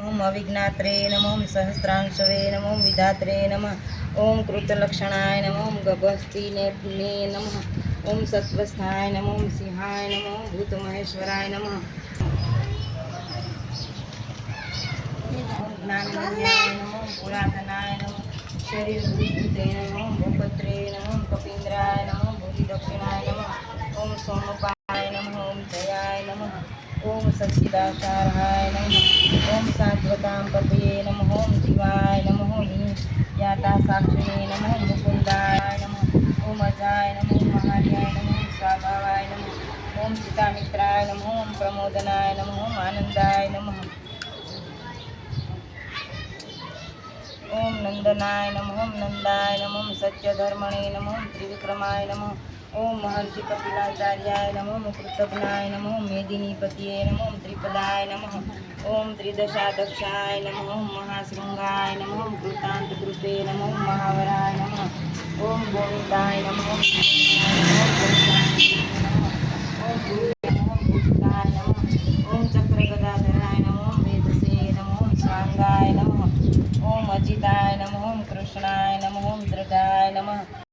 ओम अविघ्नात्रे नमः ओम सहस्रांशवे नमः ओम विधात्रे नमः ओम कृतलक्षणाय नमः ओम गभस्तिने नमः ओम सत्वस्थाय नमः ओम सिंहाय नमः ओम भूतमहेश्वराय नमः ओम ज्ञानमन्याय नमः ओम पुरातनाय नमः शरीरभूते नमः ओम भूपत्रे नमः ओम कपीन्द्राय नमः ओम भूरिदक्षिणाय नमः ओम सोमपाय नमः ओम जयाय नमः ओम सच्चिदाचाराय नमः ओम सात्वतां पतये नमः ओम जीवाय नमः ओम याता साक्षिणे नमः ओम मुकुन्दाय नमः ओम अजाय नमः ओम महार्याय नमः ओम स्वाभावाय नमः ओम चितामित्राय नमः ओम प्रमोदनाय नमः ओम आनन्दाय नमः ओम नंदनाय नमः ओम नंदाय नमः ओम सत्यधर्मणे नमः ओम त्रिविक्रमाय नमः ओम महर्षि कपिलाचार्याय नमः ओम कृतज्ञाय नमः ओम मेदिनीपतये नमः ओम त्रिपदाय नमः ओम त्रिदशाध्यक्षाय नमः ओम महाशृंगाय नमः ओम कृतान्तकृते नमः ओम महावराय नमः ओम गोविन्दाय नमः ओम भूषिताय नमः ओम चक्रगदाधराय नमः ओम वेदसे नमः ओम स्वांगाय नमः ओम अजिताय नमः ओम कृष्णाय नमः